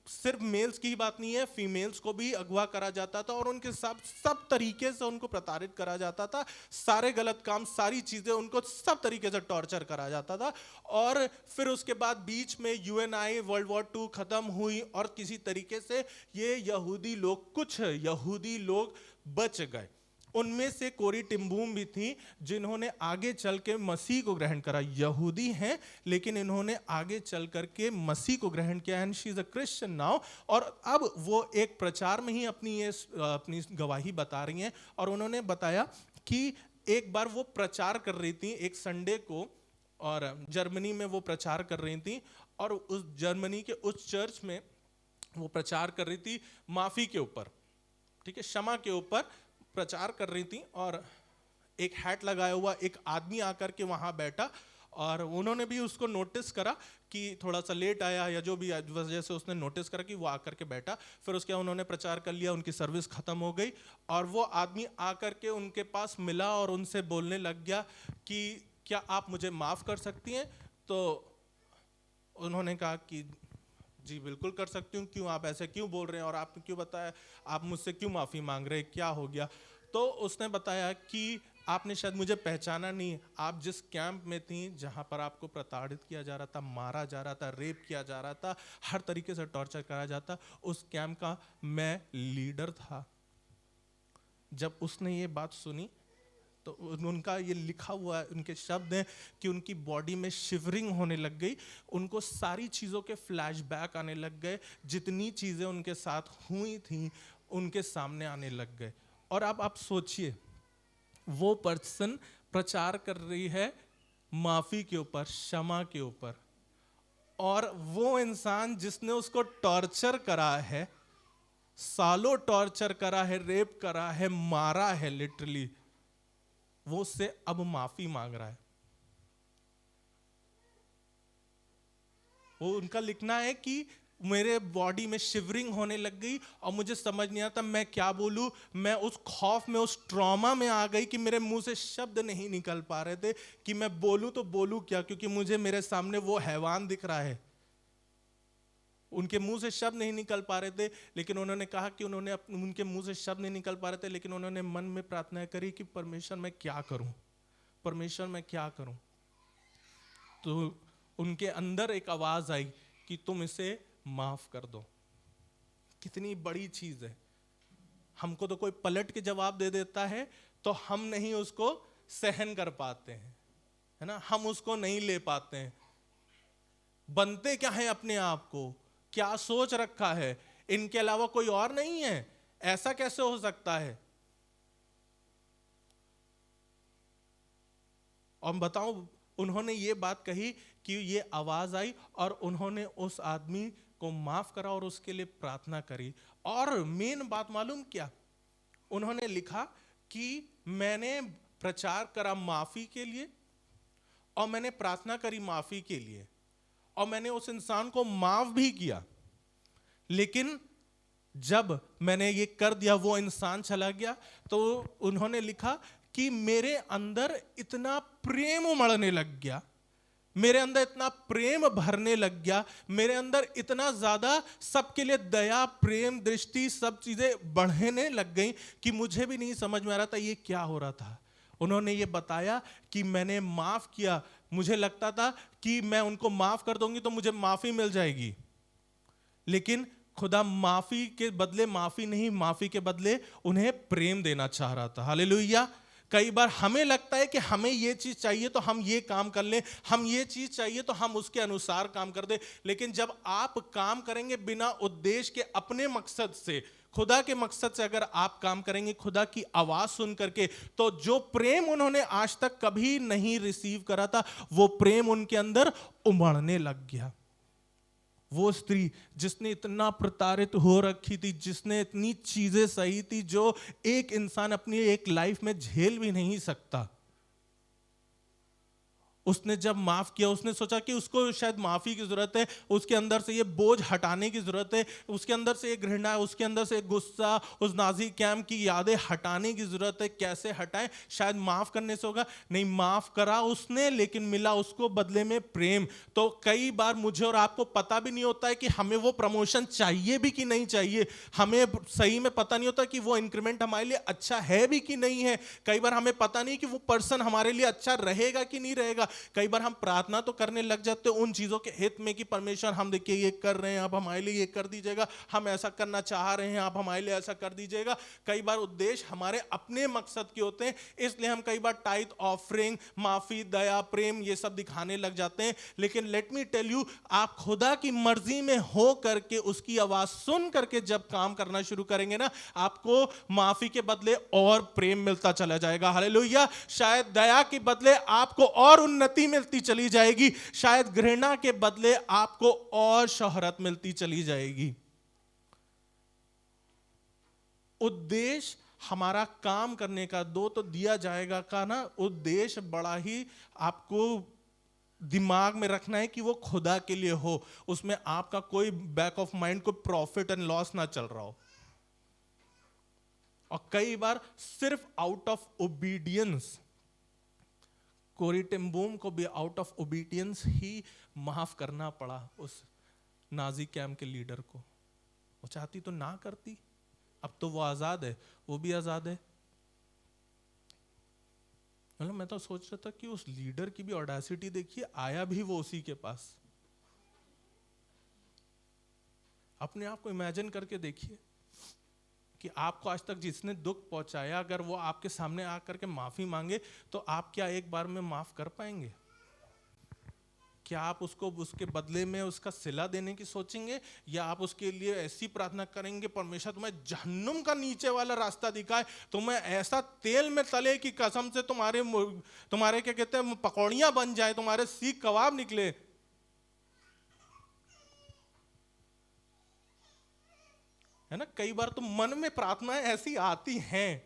सिर्फ मेल्स की ही बात नहीं है, फीमेल्स को भी अगवा करा जाता था और उनके सब तरीके से उनको प्रताड़ित करा जाता था। सारे गलत काम, सारी चीजें उनको सब तरीके से टॉर्चर करा जाता था। और फिर उसके बाद बीच में यूएनआई वर्ल्ड वॉर 2 खत्म हुई और किसी तरीके से ये कुछ यहूदी लोग बच गए। उनमें से कोरी टिम्बूम भी थी जिन्होंने आगे चल के मसीह को ग्रहण करा। यहूदी हैं लेकिन इन्होंने आगे चल करके मसीह को ग्रहण किया, and she is a Christian now. और अब वो एक प्रचार में ही अपनी गवाही बता रही हैं। और उन्होंने बताया कि एक बार वो प्रचार कर रही थी एक संडे को, और जर्मनी में वो प्रचार कर रही थी और उस जर्मनी के उस चर्च में वो प्रचार कर रही थी माफी के ऊपर, ठीक है, क्षमा के ऊपर प्रचार कर रही थी। और एक हैट लगाया हुआ एक आदमी आकर के वहां बैठा और उन्होंने भी उसको नोटिस करा कि थोड़ा सा लेट आया या जो भी वजह से उसने नोटिस करा कि वो आकर के बैठा। फिर उसके बाद उन्होंने प्रचार कर लिया, उनकी सर्विस खत्म हो गई और वो आदमी आकर के उनके पास मिला और उनसे बोलने लग गया कि क्या आप मुझे माफ कर सकती हैं। तो उन्होंने कहा कि जी बिल्कुल कर सकती हूँ, क्यों, आप ऐसे क्यों बोल रहे हैं और आपने क्यों बताया, आप मुझसे क्यों माफ़ी मांग रहे हैं, क्या हो गया। तो उसने बताया कि आपने शायद मुझे पहचाना नहीं, आप जिस कैंप में थी जहाँ पर आपको प्रताड़ित किया जा रहा था, मारा जा रहा था, रेप किया जा रहा था, हर तरीके से टॉर्चर कराया जाता, उस कैंप का मैं लीडर था। जब उसने ये बात सुनी तो उनका ये लिखा हुआ है, उनके शब्द हैं कि उनकी बॉडी में शिवरिंग होने लग गई, उनको सारी चीज़ों के फ्लैशबैक आने लग गए, जितनी चीज़ें उनके साथ हुई थी उनके सामने आने लग गए। और अब आप सोचिए, वो पर्सन प्रचार कर रही है माफ़ी के ऊपर, क्षमा के ऊपर, और वो इंसान जिसने उसको टॉर्चर करा है, सालों टॉर्चर करा है, रेप करा है, मारा है लिटरली, वो उससे अब माफी मांग रहा है। वो उनका लिखना है कि मेरे बॉडी में शिवरिंग होने लग गई और मुझे समझ नहीं आता मैं क्या बोलूं। मैं उस खौफ में, उस ट्रॉमा में आ गई कि मेरे मुंह से शब्द नहीं निकल पा रहे थे कि मैं बोलूं तो बोलूं क्या, क्योंकि मुझे मेरे सामने वो हैवान दिख रहा है। उनके मुंह से शब्द नहीं निकल पा रहे थे, लेकिन उन्होंने कहा कि उनके मुंह से शब्द नहीं निकल पा रहे थे, लेकिन उन्होंने मन में प्रार्थना करी कि परमेश्वर मैं क्या करूं, परमेश्वर मैं क्या करूं। तो उनके अंदर एक आवाज आई कि तुम इसे माफ कर दो। कितनी बड़ी चीज है। हमको तो कोई पलट के जवाब दे देता है तो हम नहीं उसको सहन कर पाते हैं, है ना, हम उसको नहीं ले पाते हैं। बनते क्या है अपने आप को, क्या सोच रखा है, इनके अलावा कोई और नहीं है, ऐसा कैसे हो सकता है। और बताऊं, उन्होंने ये बात कही कि ये आवाज आई और उन्होंने उस आदमी को माफ करा और उसके लिए प्रार्थना करी। और मेन बात मालूम क्या, उन्होंने लिखा कि मैंने प्रचार करा माफी के लिए और मैंने प्रार्थना करी माफी के लिए और मैंने उस इंसान को माफ भी किया, लेकिन जब मैंने ये कर दिया वो इंसान चला गया, तो उन्होंने लिखा कि मेरे अंदर इतना प्रेम उमड़ने लग गया, मेरे अंदर इतना प्रेम भरने लग गया, मेरे अंदर इतना ज्यादा सबके लिए दया, प्रेम, दृष्टि, सब चीजें बढ़ने लग गई कि मुझे भी नहीं समझ में आ रहा था ये क्या हो रहा था। उन्होंने ये बताया कि मैंने माफ किया, मुझे लगता था कि मैं उनको माफ कर दूंगी तो मुझे माफी मिल जाएगी, लेकिन खुदा माफी के बदले माफी नहीं, माफी के बदले उन्हें प्रेम देना चाह रहा था। हालेलुया। कई बार हमें लगता है कि हमें ये चीज चाहिए तो हम ये काम कर लें, हम ये चीज चाहिए तो हम उसके अनुसार काम कर दे, लेकिन जब आप काम करेंगे बिना उद्देश्य के, अपने मकसद से, खुदा के मकसद से अगर आप काम करेंगे, खुदा की आवाज सुन करके, तो जो प्रेम उन्होंने आज तक कभी नहीं रिसीव करा था, वो प्रेम उनके अंदर उमड़ने लग गया। वो स्त्री जिसने इतना प्रताड़ित हो रखी थी, जिसने इतनी चीजें सही थी जो एक इंसान अपनी एक लाइफ में झेल भी नहीं सकता, उसने जब माफ किया, उसने सोचा कि उसको शायद माफी की जरूरत है, उसके अंदर से ये बोझ हटाने की जरूरत है, उसके अंदर से ये घृणा, उसके अंदर से गुस्सा, उस नाजी कैंप की यादें हटाने की जरूरत है। कैसे हटाएं? शायद माफ करने से होगा नहीं, माफ करा उसने, लेकिन मिला उसको बदले में प्रेम। तो कई बार मुझे और आपको पता भी नहीं होता है कि हमें वो प्रमोशन चाहिए भी कि नहीं चाहिए, हमें सही में पता नहीं होता कि वो इंक्रीमेंट हमारे लिए अच्छा है भी कि नहीं है, कई बार हमें पता नहीं कि वो पर्सन हमारे लिए अच्छा रहेगा कि नहीं रहेगा। कई बार हम प्रार्थना तो करने लग जाते हैं उन चीजों के हित में कि परमेश्वर हम देखिए ये कर रहे हैं, आप हमारे लिए ये कर दीजिएगा, हम ऐसा करना चाह रहे हैं, आप हमारे लिए ऐसा कर दीजिएगा। कई बार उद्देश्य हमारे अपने मकसद के होते हैं, इसलिए हम कई बार टाइथ, ऑफरिंग, माफी, दया, प्रेम ये सब दिखाने लग जाते हैं। लेकिन लेट मी टेल यू, आप खुदा की मर्जी में हो करके, उसकी आवाज सुन करके जब काम करना शुरू करेंगे ना, आपको माफी के बदले और प्रेम मिलता चला जाएगा। हालेलुया। शायद दया के बदले आपको और उन्नति मिलती चली जाएगी, शायद घृणा के बदले आपको और शोहरत मिलती चली जाएगी। उद्देश्य हमारा काम करने का दो तो दिया जाएगा का ना, उद्देश्य बड़ा ही आपको दिमाग में रखना है कि वो खुदा के लिए हो, उसमें आपका कोई बैक ऑफ माइंड को प्रॉफिट एंड लॉस ना चल रहा हो। और कई बार सिर्फ आउट ऑफ ओबीडियंस, कोरी टेम्बूम को भी आउट ऑफ ओबीडियंस ही माफ करना पड़ा उस नाजी कैंप के लीडर को। वो चाहती तो ना करती, अब तो वो आजाद है, वो भी आजाद है। मतलब मैं तो सोच रहा था कि उस लीडर की भी ऑडेसिटी देखिए, आया भी वो उसी के पास। अपने आप को इमेजिन करके देखिए कि आपको आज तक जिसने दुख पहुंचाया, अगर वो आपके सामने आकर के माफी मांगे तो आप क्या एक बार में माफ कर पाएंगे? क्या आप उसको उसके बदले में उसका सिला देने की सोचेंगे, या आप उसके लिए ऐसी प्रार्थना करेंगे परमेश्वर तुम्हें जहन्नुम का नीचे वाला रास्ता दिखाए, तुम्हें ऐसा तेल में तले की कसम से तुम्हारे क्या कहते हैं पकौड़ियां बन जाए, तुम्हारे सीख कबाब निकले। है ना? कई बार तो मन में प्रार्थनाएं ऐसी आती हैं,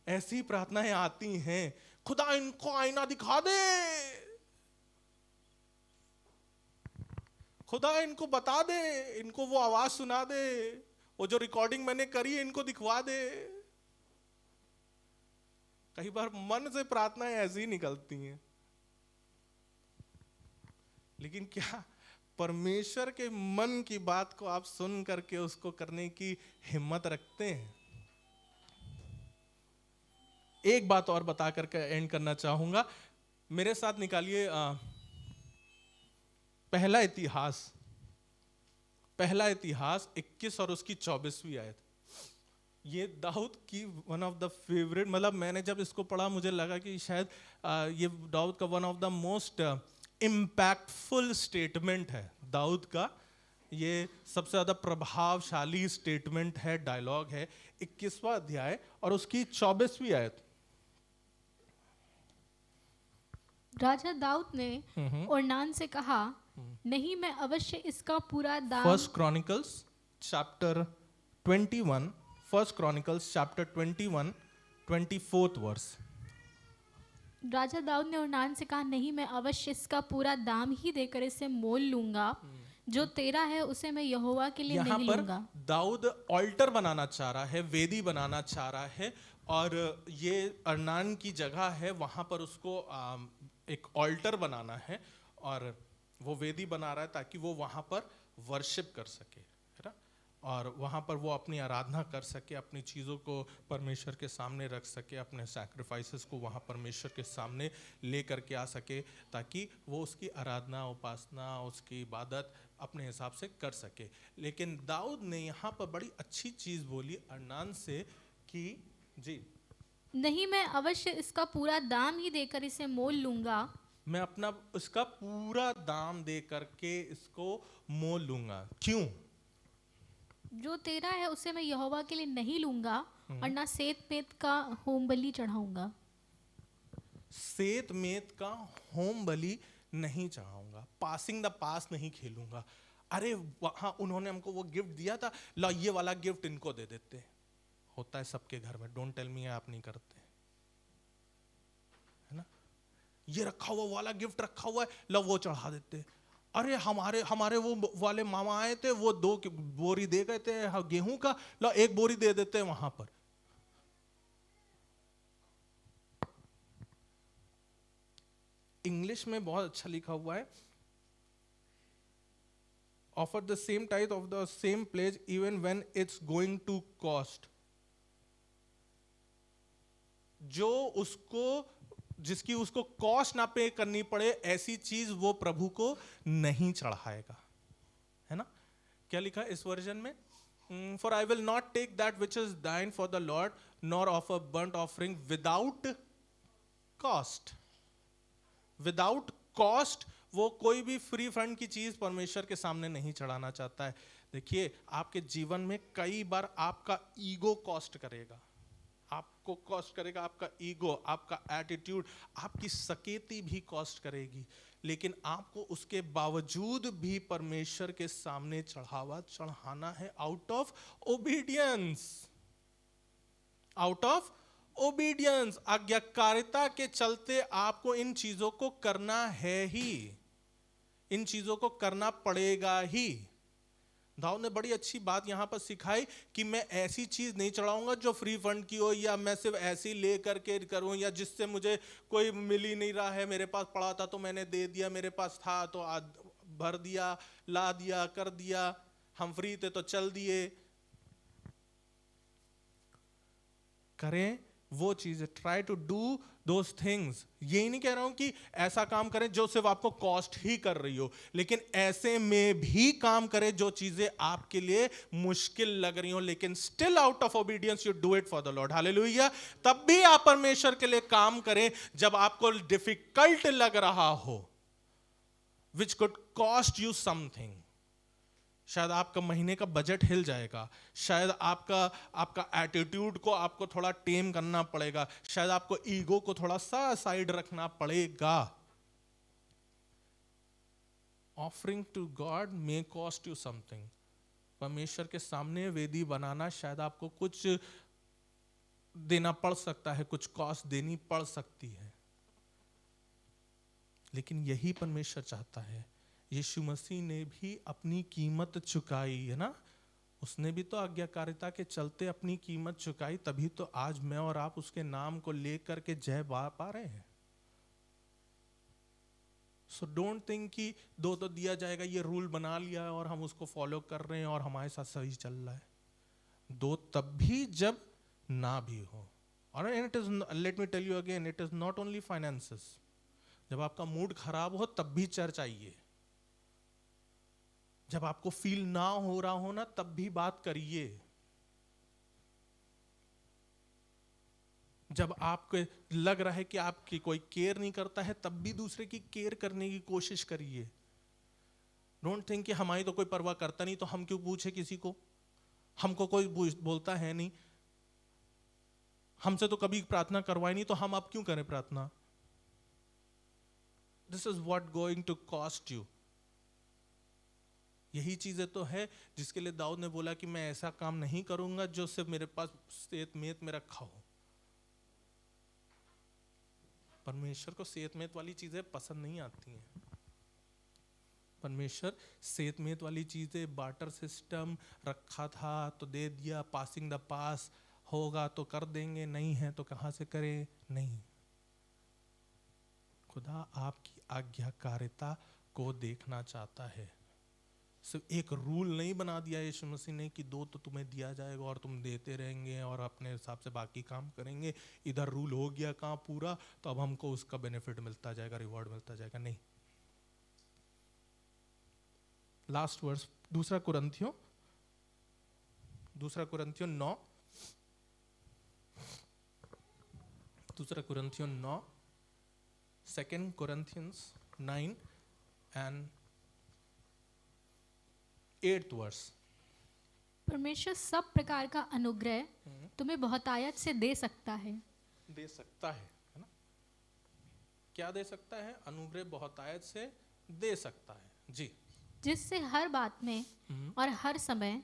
ऐसी प्रार्थनाएं आती हैं, खुदा इनको आईना दिखा दे, खुदा इनको बता दे, इनको वो आवाज सुना दे, वो जो रिकॉर्डिंग मैंने करी है इनको दिखवा दे। कई बार मन से प्रार्थनाएं ऐसी ही निकलती हैं। लेकिन क्या परमेश्वर के मन की बात को आप सुन करके उसको करने की हिम्मत रखते हैं? एक बात और बता करके एंड करना चाहूंगा, मेरे साथ निकालिए पहला इतिहास 21 और उसकी 24वीं आयत। ये दाऊद की वन ऑफ द फेवरेट, मतलब मैंने जब इसको पढ़ा मुझे लगा कि शायद ये दाऊद का one of the most impactful statement है। दाऊद का ये सबसे ज्यादा प्रभावशाली स्टेटमेंट है, डायलॉग है। 21वां अध्याय और उसकी 24वीं आयत। राजा दाऊद ने ओर्नान से कहा, नहीं मैं अवश्य इसका पूरा दाम। First Chronicles chapter 21, first Chronicles chapter 21 24th verse. राजा दाऊद ने ओर्नान से कहा, नहीं मैं अवश्य इसका पूरा दाम ही देकर इसे मोल लूंगा, जो तेरा है उसे मैं यहोवा के लिए नहीं लूंगा। दाऊद ऑल्टर बनाना चाह रहा है, वेदी बनाना चाह रहा है, और ये अर्नान की जगह है, वहां पर उसको एक ऑल्टर बनाना है, और वो वेदी बना रहा है ताकि वो वहां पर वर्शिप कर सके, है ना? और वहाँ पर वो अपनी आराधना कर सके, अपनी चीज़ों को परमेश्वर के सामने रख सके, अपने सैक्रिफाइसेस को वहाँ परमेश्वर के सामने ले करके आ सके, ताकि वो उसकी आराधना, उपासना, उसकी इबादत अपने हिसाब से कर सके। लेकिन दाऊद ने यहाँ पर बड़ी अच्छी चीज़ बोली अर्नान से कि जी, नहीं, मैं अवश्य इसका पूरा दाम ही देकर इसे मोल लूंगा। मैं अपना उसका पूरा दाम दे करके इसको मोल लूंगा। क्यों? जो तेरा है उसे मैं यहोवा के लिए नहीं लूंगा और ना सेत मेत का होम बलि चढ़ाऊंगा। सेत मेत का होम बलि नहीं चढ़ाऊंगा, पासिंग द पास नहीं खेलूंगा। अरे वहां उन्होंने हमको वो गिफ्ट दिया था, लो ये वाला गिफ्ट इनको दे देते। होता है सबके घर में, डोंट टेल मी आप नहीं करते, है ना? ये रखा हुआ वाला गिफ्ट रखा हुआ है, लो वो चढ़ा देते। अरे हमारे हमारे वो वाले मामा आए थे, वो 2 बोरी दे गए थे गेहूं का, लो 1 बोरी दे देते हैं वहां पर। इंग्लिश में बहुत अच्छा लिखा हुआ है, offer the same type of the same place even when it's going to cost. जो उसको जिसकी उसको कॉस्ट ना पे करनी पड़े, ऐसी चीज वो प्रभु को नहीं चढ़ाएगा, है ना? क्या लिखा है इस वर्जन में? For I will not take that which is thine for the Lord nor offer burnt offering without cost. Without cost वो कोई भी फ्री फंड की चीज परमेश्वर के सामने नहीं चढ़ाना चाहता है। देखिए, आपके जीवन में कई बार आपका ईगो कॉस्ट करेगा, आपको कॉस्ट करेगा, आपका ईगो, आपका एटीट्यूड, आपकी सकेती भी कॉस्ट करेगी, लेकिन आपको उसके बावजूद भी परमेश्वर के सामने चढ़ावा चढ़ाना है out of obedience. Out of obedience, आज्ञाकारिता के चलते आपको इन चीजों को करना है ही, इन चीजों को करना पड़ेगा ही। दाऊद ने बड़ी अच्छी बात यहां पर सिखाई कि मैं ऐसी चीज नहीं चढ़ाऊंगा जो फ्री फंड की हो, या मैं सिर्फ ऐसी ले करके करूं, या जिससे मुझे कोई मिल ही नहीं रहा है, मेरे पास पड़ा था तो मैंने दे दिया, मेरे पास था तो भर दिया, ला दिया, कर दिया, हम फ्री थे तो चल दिए। करें वो चीजें, try to do those things. यही नहीं कह रहा हूं कि ऐसा काम करें जो सिर्फ आपको कॉस्ट ही कर रही हो, लेकिन ऐसे में भी काम करें जो चीजें आपके लिए मुश्किल लग रही हो, लेकिन still out of obedience you do it for the Lord. Hallelujah. तब भी आप परमेश्वर के लिए काम करें जब आपको डिफिकल्ट लग रहा हो, which could cost you something. शायद आपका महीने का बजट हिल जाएगा, शायद आपका एटीट्यूड को आपको थोड़ा टेम करना पड़ेगा, शायद आपको ईगो को थोड़ा सा साइड रखना पड़ेगा। Offering to God may cost you something. परमेश्वर के सामने वेदी बनाना शायद आपको कुछ देना पड़ सकता है, कुछ कॉस्ट देनी पड़ सकती है, लेकिन यही परमेश्वर चाहता है। यीशु मसीह ने भी अपनी कीमत चुकाई, है ना? उसने भी तो आज्ञाकारिता के चलते अपनी कीमत चुकाई, तभी तो आज मैं और आप उसके नाम को लेकर के जय पा रहे हैं। सो डोंट थिंक कि 2 तो दिया जाएगा, ये रूल बना लिया और हम उसको फॉलो कर रहे हैं और हमारे साथ सही चल रहा है। 2 तब भी जब ना भी हो। और it is, let me tell you again, it is not only finances. जब आपका मूड खराब हो तब भी चर्च आइए, जब आपको फील ना हो रहा हो ना तब भी बात करिए, जब आपको लग रहा है कि आपकी कोई केयर नहीं करता है तब भी दूसरे की केयर करने की कोशिश करिए। डोंट थिंक कि हमारी तो कोई परवाह करता नहीं तो हम क्यों पूछे किसी को, हमको कोई बोलता है नहीं, हमसे तो कभी प्रार्थना करवाई नहीं तो हम अब क्यों करें प्रार्थना। This is what going to cost you. यही चीजें तो है जिसके लिए दाऊद ने बोला कि मैं ऐसा काम नहीं करूंगा जो सिर्फ मेरे पास सेहत मेत में रखा हो। परमेश्वर को सेहत मेत वाली चीजें पसंद नहीं आती हैं। परमेश्वर सेहत मेत वाली चीजें, बार्टर सिस्टम रखा था तो दे दिया, पासिंग द पास, होगा तो कर देंगे, नहीं है तो कहां से करें। नहीं, खुदा आपकी आज्ञाकारिता को देखना चाहता है। सिर्फ एक रूल नहीं बना दिया यीशु मसीह ने कि 2 तो तुम्हें दिया जाएगा और तुम देते रहेंगे और अपने हिसाब से बाकी काम करेंगे, इधर रूल हो गया काम पूरा तो अब हमको उसका बेनिफिट मिलता जाएगा, रिवॉर्ड मिलता जाएगा। नहीं। लास्ट वर्स, दूसरा कुरिन्थियों 9, दूसरा कुरिन्थियों 9, 2 Corinthians 9 and 8th वर्स। परमेश्वर सब प्रकार का अनुग्रह तुम्हें बहुतायत से दे सकता है। दे सकता है ना? क्या दे सकता है? अनुग्रह बहुतायत से दे सकता है जी, जिससे हर बात में और हर समय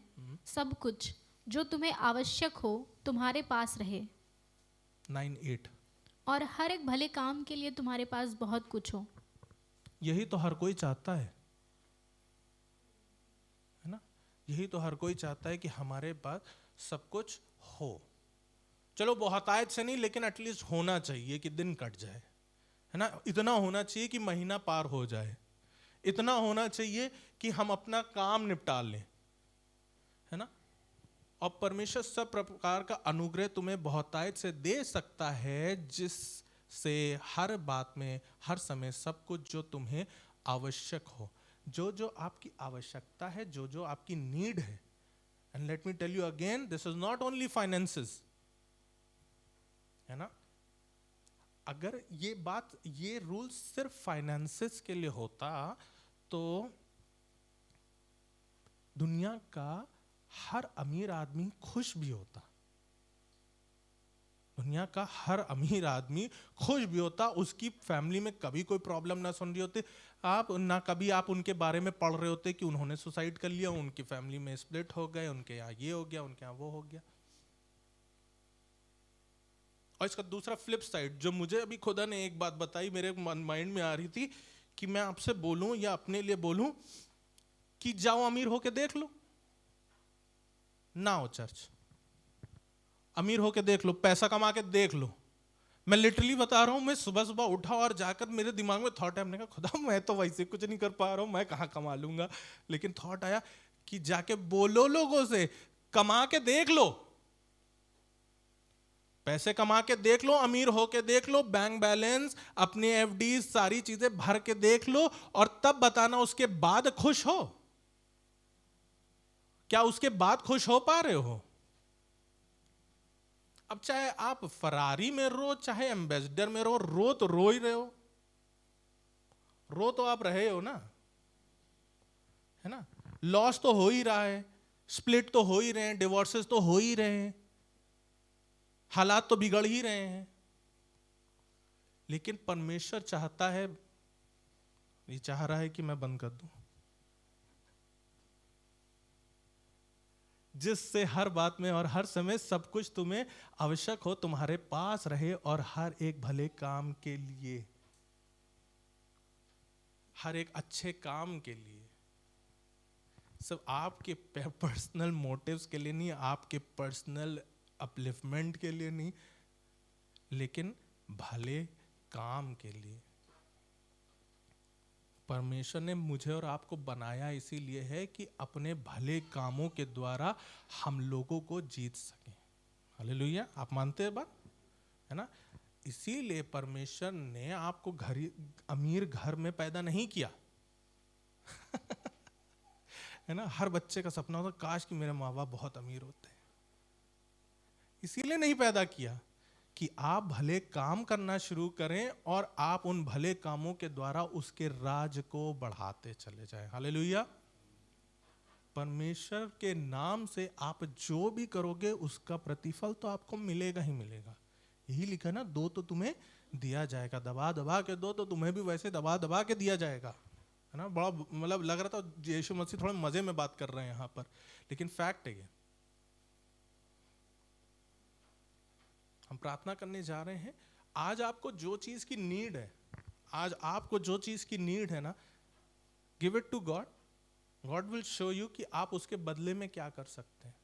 सब कुछ जो तुम्हें आवश्यक हो तुम्हारे पास रहे। 9:8। और हर एक भले काम के लिए तुम्हारे पास बहुत कुछ हो। यही तो हर कोई चाहता है ना? यही तो हर कोई चाहता है कि हमारे पास सब कुछ हो। चलो बहुतायत से नहीं, लेकिन एटलीस्ट होना चाहिए कि दिन कट जाए, है ना? इतना होना चाहिए कि महीना पार हो जाए, इतना होना चाहिए कि हम अपना काम निपटा लें, है ना? और परमेश्वर सब प्रकार का अनुग्रह तुम्हें बहुतायत से दे सकता है, जिससे हर बात में हर समय सब कुछ जो तुम्हें आवश्यक हो, जो जो आपकी आवश्यकता है, जो जो आपकी नीड है। And let me tell you again, this is not only finances, है ना? अगर ये रूल सिर्फ फाइनेंसेस के लिए होता तो दुनिया का हर अमीर आदमी खुश भी होता। दुनिया का हर अमीर आदमी खुश भी होता, उसकी फैमिली में कभी कोई प्रॉब्लम ना सुन रही होती, कभी आप उनके बारे में पढ़ रहे होते कि उन्होंने सुसाइड कर लिया, उनकी फैमिली में स्प्लिट हो गए, उनके यहाँ ये हो गया, उनके यहाँ वो हो गया। और इसका दूसरा फ्लिप साइड जो मुझे अभी खुदा ने एक बात बताई, मेरे माइंड में आ रही थी कि मैं आपसे बोलूं या अपने लिए बोलूं कि जाओ अमीर होके देख लो ना, हो चर्च अमीर होके देख लो, पैसा कमा के देख लो। मैं लिटरली बता रहा हूं, मैं सुबह सुबह उठा और जाकर मेरे दिमाग में थॉट है, हमने कहा खुदा मैं तो वैसे कुछ नहीं कर पा रहा हूं, मैं कहां कमा लूंगा, लेकिन थॉट आया कि जाके बोलो लोगों से, कमा के देख लो, पैसे कमा के देख लो, अमीर होके देख लो, बैंक बैलेंस, अपनी एफडी सारी चीजें भर के देख लो, और तब बताना उसके बाद खुश हो। क्या उसके बाद खुश हो पा रहे हो? अब चाहे आप फरारी में रो, चाहे एम्बेसडर में रो तो रो ही रहे हो, रो तो आप रहे हो ना, है ना? लॉस तो हो ही रहा है, स्प्लिट तो हो ही रहे हैं, डिवोर्सेस तो हो ही रहे हैं, हालात तो बिगड़ ही रहे हैं, लेकिन परमेश्वर चाहता है, ये चाह रहा है कि मैं बंद कर दूं, जिससे हर बात में और हर समय सब कुछ तुम्हें आवश्यक हो तुम्हारे पास रहे, और हर एक भले काम के लिए, हर एक अच्छे काम के लिए, सब आपके पर्सनल मोटिव्स के लिए नहीं, आपके पर्सनल अपलिफ्टमेंट के लिए नहीं, लेकिन भले काम के लिए। परमेश्वर ने मुझे और आपको बनाया इसीलिए है कि अपने भले कामों के द्वारा हम लोगों को जीत सकें। हालेलुया, आप मानते हैं बात, है ना? इसीलिए परमेश्वर ने आपको अमीर घर में पैदा नहीं किया है ना? हर बच्चे का सपना होता काश कि मेरे माँ बाप बहुत अमीर होते हैं। इसीलिए नहीं पैदा किया कि आप भले काम करना शुरू करें और आप उन भले कामों के द्वारा उसके राज को बढ़ाते चले जाएं। हालेलुया। परमेश्वर के नाम से आप जो भी करोगे उसका प्रतिफल तो आपको मिलेगा ही मिलेगा। यही लिखा ना, दो तो तुम्हें दिया जाएगा, दबा दबा के दो तो तुम्हें भी वैसे दबा दबा के दिया जाएगा, है ना? बड़ा मतलब लग रहा था यीशु मसीह थोड़े मजे में बात कर रहे हैं यहाँ पर, लेकिन फैक्ट है ये। हम प्रार्थना करने जा रहे हैं। आज आपको जो चीज की नीड है, आज आपको जो चीज की नीड है ना, give it to God. God will show you कि आप उसके बदले में क्या कर सकते हैं।